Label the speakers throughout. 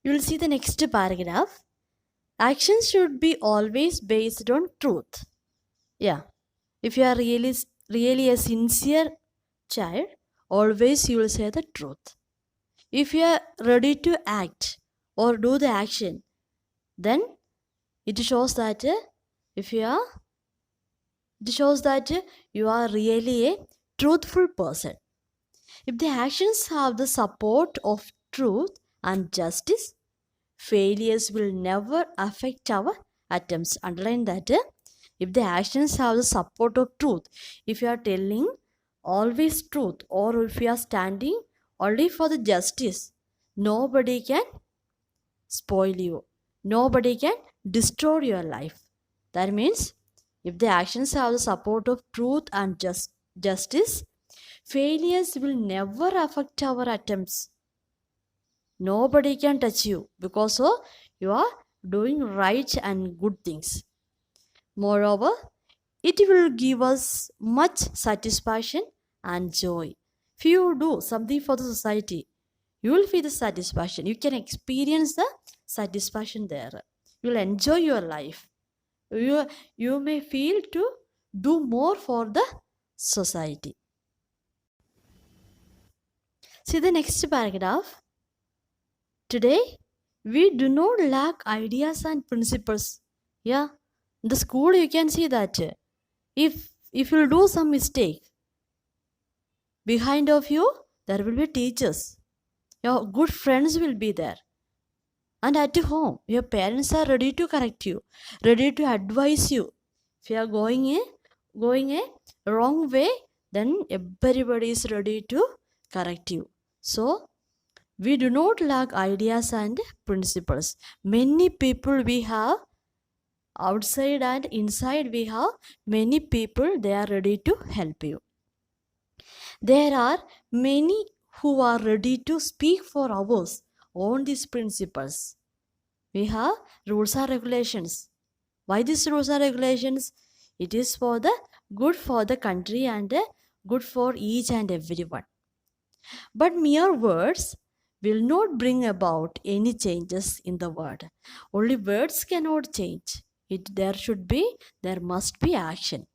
Speaker 1: You will see the next paragraph. Actions should be always based on truth. Yeah. If you are really a sincere child, always you will say the truth. If you are ready to act or do the action, then it shows that if you are it shows that you are really a truthful person. If the actions have the support of truth and justice, failures will never affect our attempts. Underline that if the actions have the support of truth, if you are telling always truth or if you are standing only for the justice, nobody can spoil you, nobody can destroy your life. That means if the actions have the support of truth and justice, failures will never affect our attempts. Nobody can touch you because you are doing right and good things. Moreover, it will give us much satisfaction and joy. If you do something for the society, you will feel the satisfaction. You can experience the satisfaction there. You will enjoy your life. You, you may feel to do more for the society. See the next paragraph. Today, we do not lack ideas and principles. Yeah, in the school you can see that if you do some mistake, behind of you there will be teachers. Your good friends will be there. And at home, your parents are ready to correct you, ready to advise you. If you are going a wrong way, then everybody is ready to correct you. So we do not lack ideas and principles. Many people we have outside and inside we have many people they are ready to help you. There are many who are ready to speak for hours on these principles. We have rules and regulations. Why these rules and regulations? It is for the good for the country and good for each and everyone. But mere words will not bring about any changes in the world. Only words cannot change. There must be action.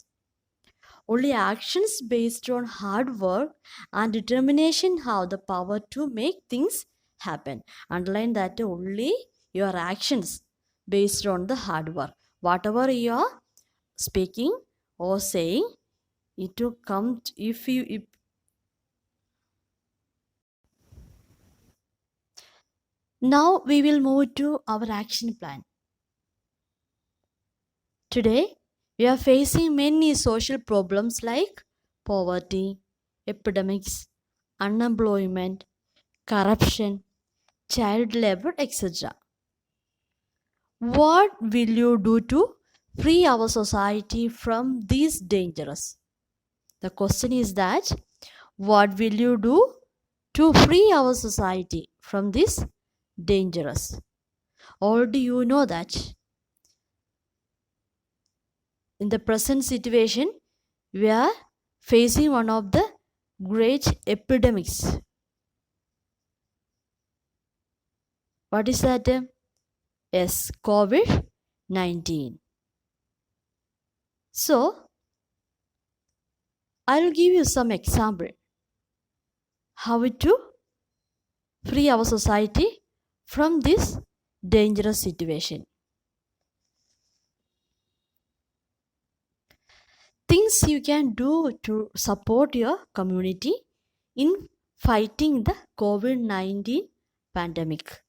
Speaker 1: Only actions based on hard work and determination have the power to make things happen. Underline that only your actions based on the hard work. Whatever you are speaking or saying, it will come if now we will move to our action plan. Today, we are facing many social problems like poverty, epidemics, unemployment, corruption, child labor, etc. What will you do to free our society from these dangers? The question is that what will you do to free our society from this dangerous? Or do you know that in the present situation we are facing one of the great epidemics? What is that? Yes, COVID 19. So, I'll give you some example how to free our society from this dangerous situation. Things you can do to support your community in fighting the COVID 19 pandemic.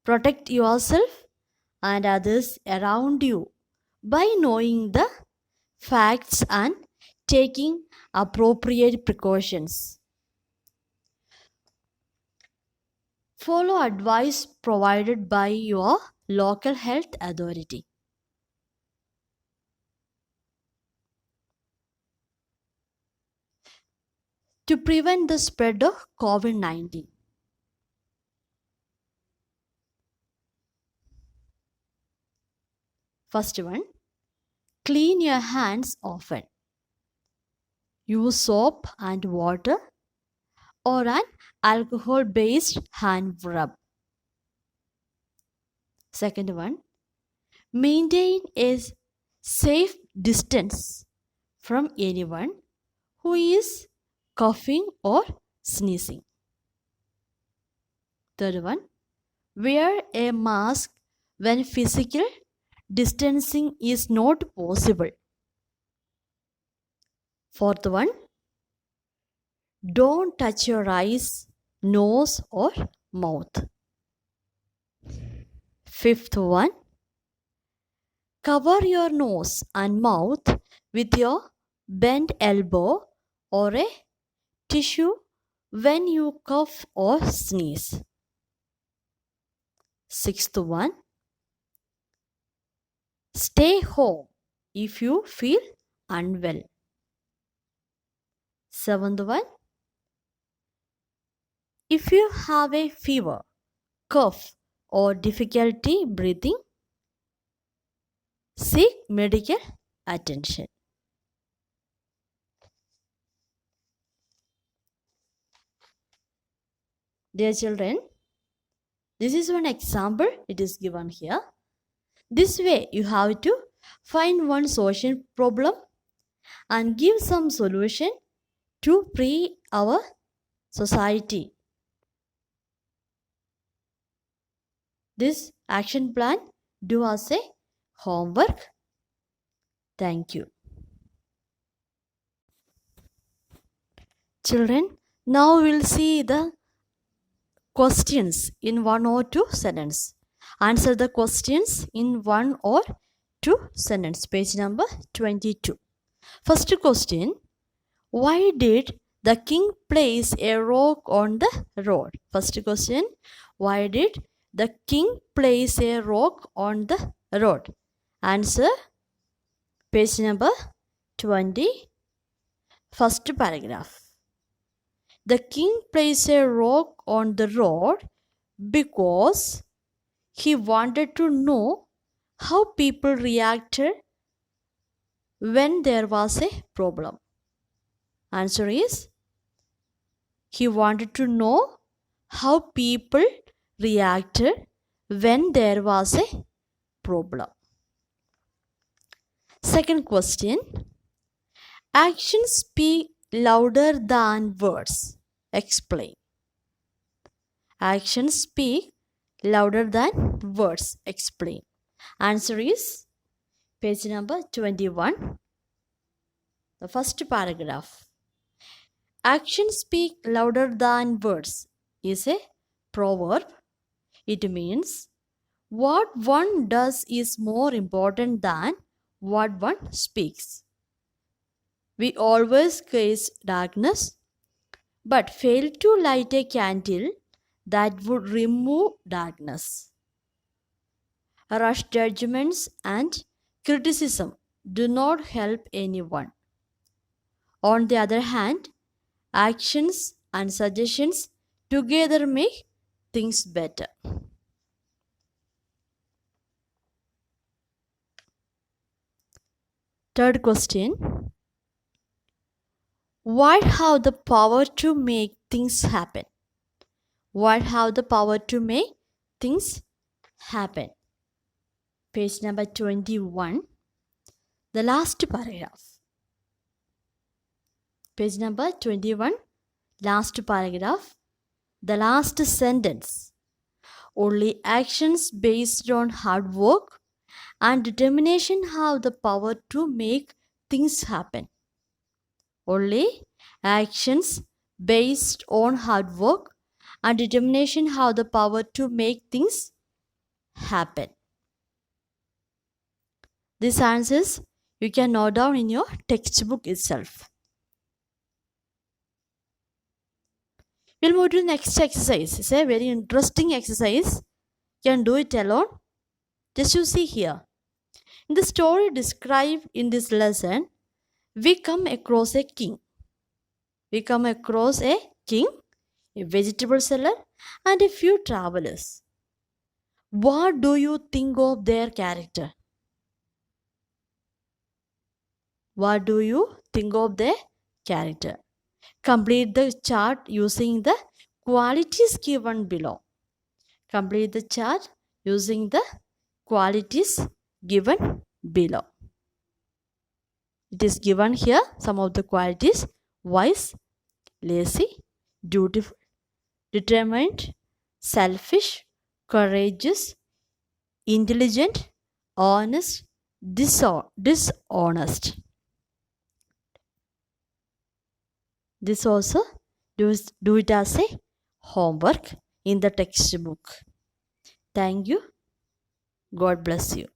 Speaker 1: Protect yourself and others around you by knowing the facts and taking appropriate precautions. Follow advice provided by your local health authority. To prevent the spread of COVID 19. First one, clean your hands often. Use soap and water or an alcohol-based hand rub. Second one, maintain a safe distance from anyone who is coughing or sneezing. Third one, wear a mask when physical distancing is not possible. Fourth one, don't touch your eyes, nose, or mouth. Fifth one, cover your nose and mouth with your bent elbow or a tissue when you cough or sneeze. Sixth one, stay home if you feel unwell. Seventh one, if you have a fever, cough, or difficulty breathing, seek medical attention. Dear children, this is one example it is given here. This way you have to find one social problem and give some solution to free our society. This action plan do as a homework. Thank you. Children, now we'll see the questions in one or two sentences. Answer the questions in one or two sentences. Page number 22. First question, why did the king place a rock on the road? First question, why did the king place a rock on the road? Answer, page number 20, first paragraph. The king placed a rock on the road because he wanted to know how people reacted when there was a problem. Answer is, he wanted to know how people reacted when there was a problem. Second question, actions speak louder than words. Explain. Actions speak louder than words. Explain. Answer is page number 21, the first paragraph. Actions speak louder than words is a proverb. It means what one does is more important than what one speaks. We always face darkness, but fail to light a candle that would remove darkness. Rush judgments and criticism do not help anyone. On the other hand, actions and suggestions together make things better. Third question, what have the power to make things happen? What have the power to make things happen? Page number 21, the last paragraph. Page number 21, last paragraph, the last sentence. Only actions based on hard work and determination have the power to make things happen. Only actions based on hard work and determination have the power to make things happen. These answers you can note down in your textbook itself. We'll move to the next exercise. It's a very interesting exercise. You can do it alone. Just you see here. In the story described in this lesson, we come across a king. We come across a king, a vegetable seller, and a few travelers. What do you think of their character? What do you think of their character? Complete the chart using the qualities given below. Complete the chart using the qualities given below. It is given here some of the qualities: wise, lazy, dutiful, determined, selfish, courageous, intelligent, honest, dishonest. This also do it as a homework in the textbook. Thank you. God bless you.